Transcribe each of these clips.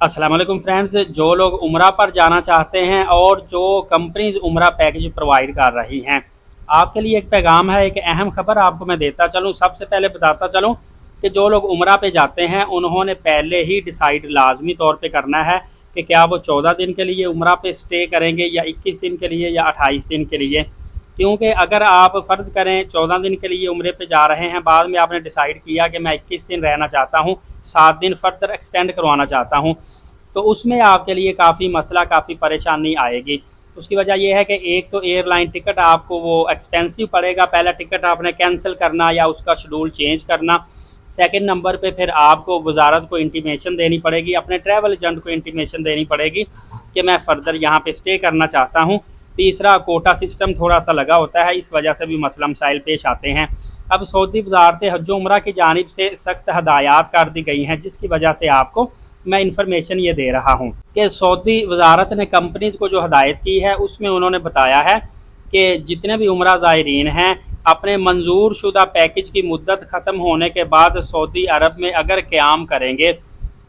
अस्सलाम वालेकुम फ्रेंड्स, जो लोग उम्रा पर जाना चाहते हैं और जो कंपनीज उम्रा पैकेज प्रोवाइड कर रही हैं, आपके लिए एक पैगाम है, एक अहम खबर आपको मैं देता चलूं। सबसे पहले बताता चलूं कि जो लोग उम्रा पे जाते हैं उन्होंने पहले ही डिसाइड लाजमी तौर पे करना है कि क्या वो 14 दिन के लिए उम्रा पे स्टे करेंगे या 21 दिन के लिए या 28 दिन के लिए। क्योंकि अगर आप फ़र्ज़ करें 14 दिन के लिए उम्रे पे जा रहे हैं, बाद में आपने डिसाइड किया कि मैं 21 दिन रहना चाहता हूँ, 7 दिन फर्दर एक्सटेंड करवाना चाहता हूँ, तो उसमें आपके लिए काफ़ी मसला, काफ़ी परेशानी आएगी। उसकी वजह यह है कि एक तो एयरलाइन टिकट आपको वो एक्सपेंसिव पड़ेगा, पहला टिकट आपने कैंसिल करना या उसका शेड्यूल चेंज करना। सेकंड नंबर पे फिर आपको वजारत को इंटीमेशन देनी पड़ेगी, अपने ट्रैवल एजेंट को इंटीमेशन देनी पड़ेगी कि मैं फ़र्दर यहाँ पे स्टे करना चाहता हूँ। तीसरा, कोटा सिस्टम थोड़ा सा लगा होता है, इस वजह से भी मसला मसाइल पेश आते हैं। अब सऊदी वजारत हज व उम्रा की जानिब से सख्त हदायत कर दी गई हैं, जिसकी वजह से आपको मैं इन्फॉर्मेशन ये दे रहा हूँ कि सऊदी वजारत ने कंपनीज़ को जो हदायत की है उसमें उन्होंने बताया है कि जितने भी उम्रा ज़ायरीन हैं अपने मंजूर शुदा पैकेज की मुद्दत ख़त्म होने के बाद सऊदी अरब में अगर क़याम करेंगे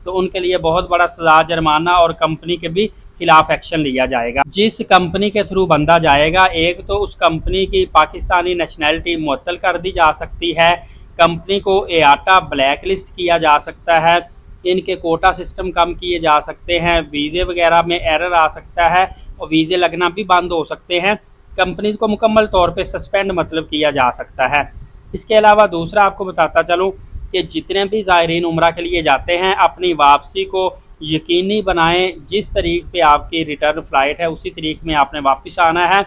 तो उनके लिए बहुत बड़ा सज़ा, जुर्माना और कंपनी के भी खिलाफ एक्शन लिया जाएगा। जिस कंपनी के थ्रू बंदा जाएगा, एक तो उस कंपनी की पाकिस्तानी नेशनैलिटी मुअत्तल कर दी जा सकती है, कंपनी को एआटा ब्लैक लिस्ट किया जा सकता है, इनके कोटा सिस्टम कम किए जा सकते हैं, वीज़े वगैरह में एरर आ सकता है और वीज़े लगना भी बंद हो सकते हैं, कंपनीज़ को मुकम्मल तौर पे सस्पेंड मतलब किया जा सकता है। इसके अलावा दूसरा आपको बताता चलूँ कि जितने भी ज़ायरीन उम्रा के लिए जाते हैं अपनी वापसी को यकीनी बनाएं, जिस तरीक़ पे आपकी रिटर्न फ़्लाइट है उसी तरीक़ में आपने वापस आना है।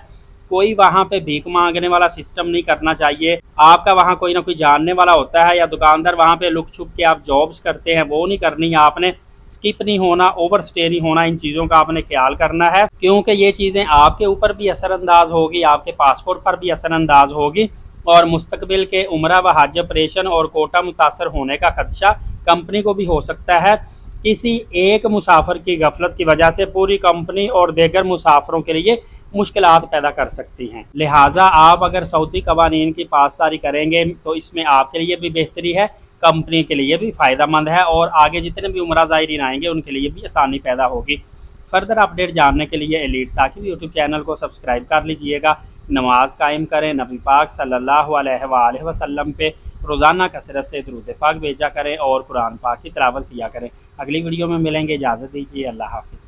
कोई वहाँ पे भीख मांगने वाला सिस्टम नहीं करना चाहिए। आपका वहाँ कोई ना कोई जानने वाला होता है या दुकानदार वहाँ पे लुक छुप के आप जॉब्स करते हैं, वो नहीं करनी है आपने। स्किप नहीं होना, ओवर स्टे नहीं होना, इन चीज़ों का आपने ख्याल करना है, क्योंकि ये चीज़ें आपके ऊपर भी असरअंदाज होगी, आपके पासपोर्ट पर भी असरअंदाज होगी और मुस्तकबिल के उम्रा व हज ऑपरेशन और कोटा मुतासर होने का खदशा कंपनी को भी हो सकता है। किसी एक मुसाफिर की गफलत की वजह से पूरी कंपनी और दीगर मुसाफिरों के लिए मुश्किलात पैदा कर सकती हैं। लिहाजा आप अगर सऊदी कवानीन की पासदारी करेंगे तो इसमें आपके लिए भी बेहतरी है, कंपनी के लिए भी फ़ायदा मंद है और आगे जितने भी उम्रा ज़ायरीन आएंगे उनके लिए भी आसानी पैदा होगी। फर्दर अपडेट जानने के लिए एलीट साकिब यूट्यूब चैनल को सब्सक्राइब कर लीजिएगा। नमाज कायम करें, नबी पाक सल्लल्लाहु अलैहि वसल्लम पे रोज़ाना कसरत से दुरूद पाक भेजा करें और कुरान पाक की तिलावत किया करें। अगली वीडियो में मिलेंगे, इजाज़त दीजिए, अल्लाह हाफ़िज़।